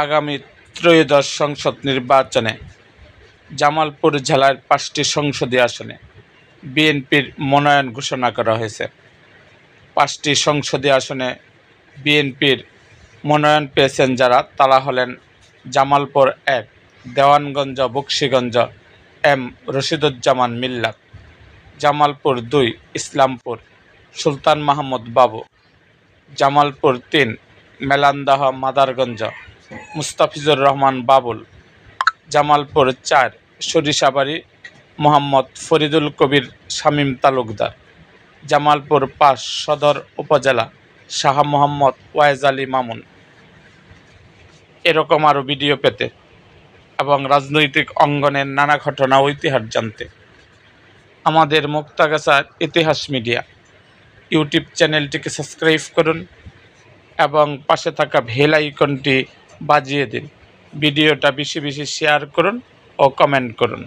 আগামী ত্রয়োদশ সংসদ নির্বাচনে জামালপুর জেলার 5টি সংসদীয় আসনে বিএনপির মনোনয়ন ঘোষণা করা হয়েছে। 5টি সংসদীয় আসনে বিএনপির মনোনয়ন পেয়েছেন যারা, তারা হলেন জামালপুর 1 দেওয়ানগঞ্জ বকশীগঞ্জ এম রশিদুজ্জামান মিল্লাত, জামালপুর 2 ইসলামপুর সুলতান মাহমুদ বাবু, জামালপুর 3 মেলান্দাহ মাদারগঞ্জ মুস্তাফিজুর রহমান বাবুল, জামালপুর 4 সরিষাবাড়ি মোহাম্মদ ফরিদুল কবির শামীম তালুকদার, জামালপুর 5 সদর উপজেলা শাহ মোহাম্মদ ওয়াইজ আলী মামুন। এরকম আরও ভিডিও পেতে এবং রাজনৈতিক অঙ্গনের নানা ঘটনা ও ইতিহাস জানতে আমাদের মুক্তাগাছার ইতিহাস মিডিয়া ইউটিউব চ্যানেলটিকে সাবস্ক্রাইব করুন এবং পাশে থাকা বেল আইকনটি বাজিয়ে দিন। ভিডিওটা বেশি বেশি শেয়ার করুন ও কমেন্ট করুন।